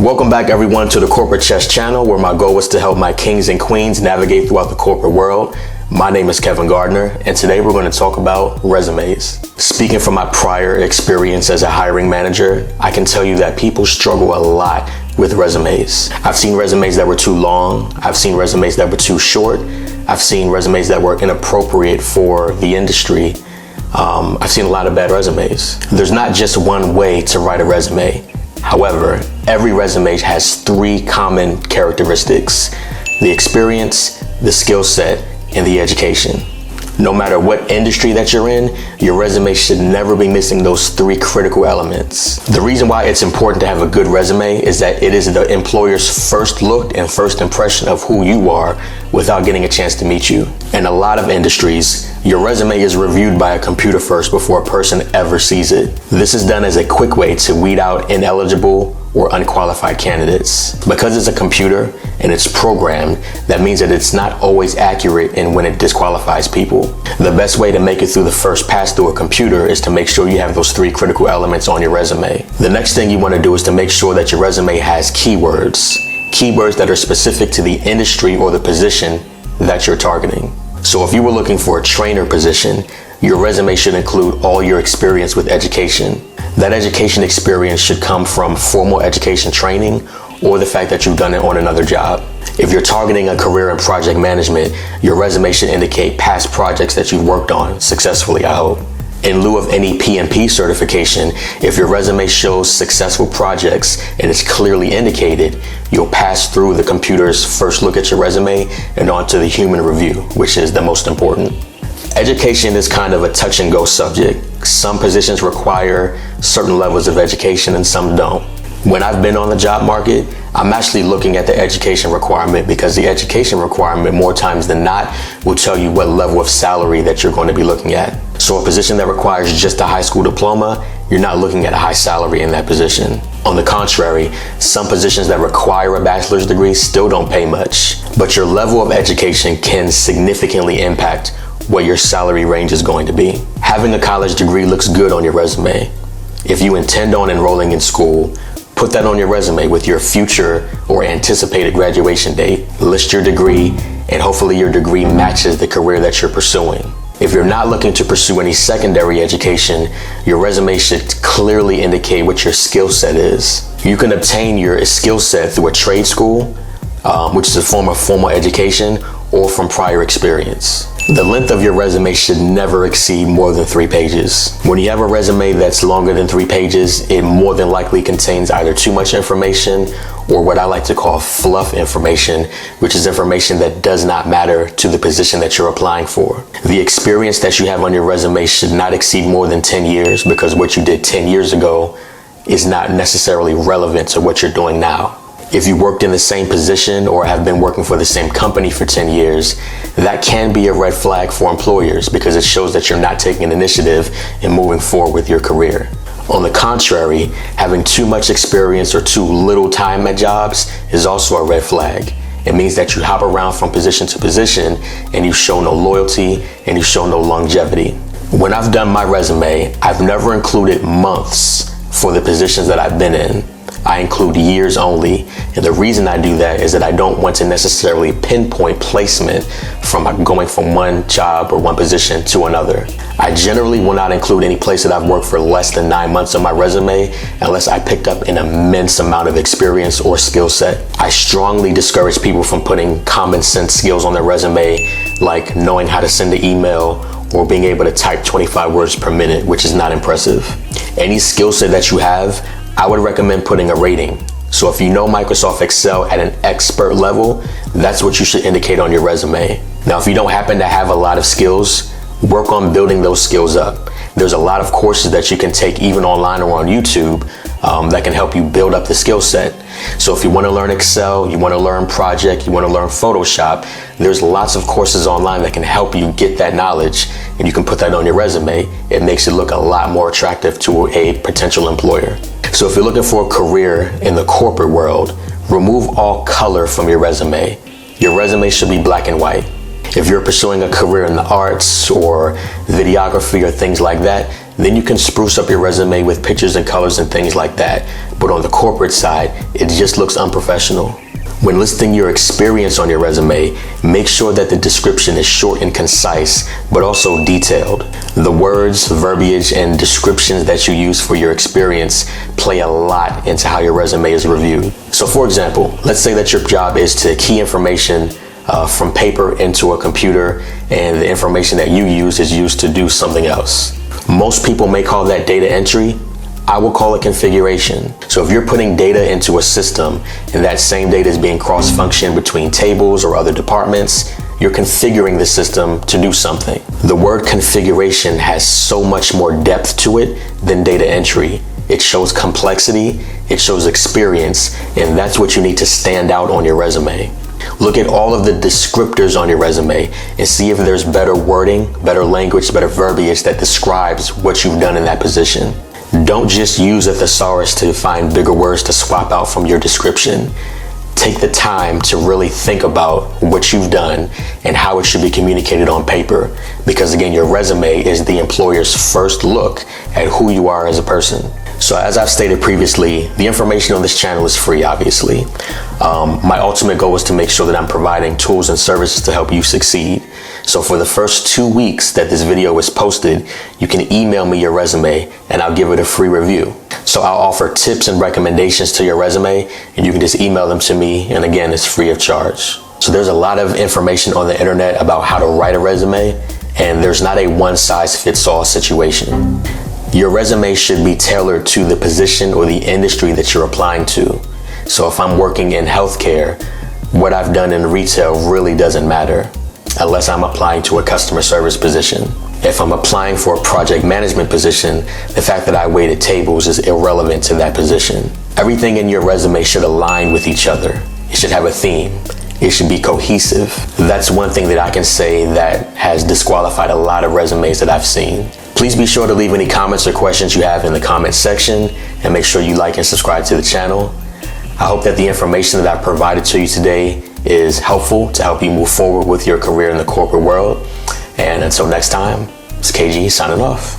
Welcome back everyone to the Corporate Chess channel, where my goal is to help my kings and queens navigate throughout the corporate world. My name is Kevin Gardner, and today we're going to talk about resumes. Speaking from my prior experience as a hiring manager, I can tell you that people struggle a lot with resumes. I've seen resumes that were too long. I've seen resumes that were too short. I've seen resumes that were inappropriate for the industry. I've seen a lot of bad resumes. There's not just one way to write a resume. However, every resume has three common characteristics: the experience, the skill set, and the education. No matter what industry that you're in, your resume should never be missing those three critical elements. The reason why it's important to have a good resume is that it is the employer's first look and first impression of who you are without getting a chance to meet you. In a lot of industries, your resume is reviewed by a computer first before a person ever sees it. This is done as a quick way to weed out ineligible or unqualified candidates. Because it's a computer and it's programmed, that means that it's not always accurate in when it disqualifies people. The best way to make it through the first pass through a computer is to make sure you have those three critical elements on your resume. The next thing you want to do is to make sure that your resume has keywords that are specific to the industry or the position that you're targeting. So if you were looking for a trainer position, your resume should include all your experience with education. That education experience should come from formal education training or the fact that you've done it on another job. If you're targeting a career in project management, your resume should indicate past projects that you've worked on successfully, I hope. In lieu of any PMP certification, if your resume shows successful projects and it's clearly indicated, you'll pass through the computer's first look at your resume and onto the human review, which is the most important. Education is kind of a touch and go subject. Some positions require certain levels of education and some don't. When I've been on the job market, I'm actually looking at the education requirement, because the education requirement more times than not will tell you what level of salary that you're going to be looking at. So a position that requires just a high school diploma, you're not looking at a high salary in that position. On the contrary, some positions that require a bachelor's degree still don't pay much, but your level of education can significantly impact what your salary range is going to be. Having a college degree looks good on your resume. If you intend on enrolling in school, put that on your resume with your future or anticipated graduation date. List your degree, and hopefully your degree matches the career that you're pursuing. If you're not looking to pursue any secondary education, your resume should clearly indicate what your skill set is. You can obtain your skill set through a trade school, which is a form of formal education, or from prior experience. The length of your resume should never exceed more than 3 pages. When you have a resume that's longer than 3 pages, it more than likely contains either too much information or what I like to call fluff information, which is information that does not matter to the position that you're applying for. The experience that you have on your resume should not exceed more than 10 years, because what you did 10 years ago is not necessarily relevant to what you're doing now. If you worked in the same position or have been working for the same company for 10 years, that can be a red flag for employers, because it shows that you're not taking an initiative in moving forward with your career. On the contrary, having too much experience or too little time at jobs is also a red flag. It means that you hop around from position to position and you show no loyalty and you show no longevity. When I've done my resume, I've never included months for the positions that I've been in. I include years only, and the reason I do that is that I don't want to necessarily pinpoint placement from going from one job or one position to another. I generally will not include any place that I've worked for less than 9 months on my resume unless I picked up an immense amount of experience or skill set. I strongly discourage people from putting common sense skills on their resume, like knowing how to send an email or being able to type 25 words per minute, which is not impressive. Any skill set that you have, I would recommend putting a rating. So if you know Microsoft Excel at an expert level, that's what you should indicate on your resume. Now, if you don't happen to have a lot of skills, work on building those skills up. There's a lot of courses that you can take even online or on YouTube that can help you build up the skill set. So if you want to learn Excel, you want to learn Project, you want to learn Photoshop, there's lots of courses online that can help you get that knowledge, and you can put that on your resume. It makes it look a lot more attractive to a potential employer. So if you're looking for a career in the corporate world, remove all color from your resume. Your resume should be black and white. If you're pursuing a career in the arts or videography or things like that, Then you can spruce up your resume with pictures and colors and things like that. But on the corporate side, it just looks unprofessional. When listing your experience on your resume, make sure that the description is short and concise, but also detailed. The words, verbiage, and descriptions that you use for your experience play a lot into how your resume is reviewed. So for example, let's say that your job is to key information from paper into a computer, and the information that you use is used to do something else. Most people may call that data entry. I will call it configuration. So if you're putting data into a system and that same data is being cross-functioned between tables or other departments, you're configuring the system to do something. The word configuration has so much more depth to it than data entry. It shows complexity, it shows experience, and that's what you need to stand out on your resume. Look at all of the descriptors on your resume and see if there's better wording, better language, better verbiage that describes what you've done in that position. Don't just use a thesaurus to find bigger words to swap out from your description. Take the time to really think about what you've done and how it should be communicated on paper. Because again, your resume is the employer's first look at who you are as a person. So as I've stated previously, the information on this channel is free, obviously. My ultimate goal is to make sure that I'm providing tools and services to help you succeed. So for the first 2 weeks that this video is posted, you can email me your resume and I'll give it a free review. So I'll offer tips and recommendations to your resume, and you can just email them to me, and again, it's free of charge. So there's a lot of information on the internet about how to write a resume, and there's not a one-size-fits-all situation. Your resume should be tailored to the position or the industry that you're applying to. So if I'm working in healthcare, what I've done in retail really doesn't matter unless I'm applying to a customer service position. If I'm applying for a project management position, the fact that I waited tables is irrelevant to that position. Everything in your resume should align with each other. It should have a theme. It should be cohesive. That's one thing that I can say that has disqualified a lot of resumes that I've seen. Please be sure to leave any comments or questions you have in the comment section, and make sure you like and subscribe to the channel. I hope that the information that I've provided to you today is helpful to help you move forward with your career in the corporate world. And until next time, it's KG signing off.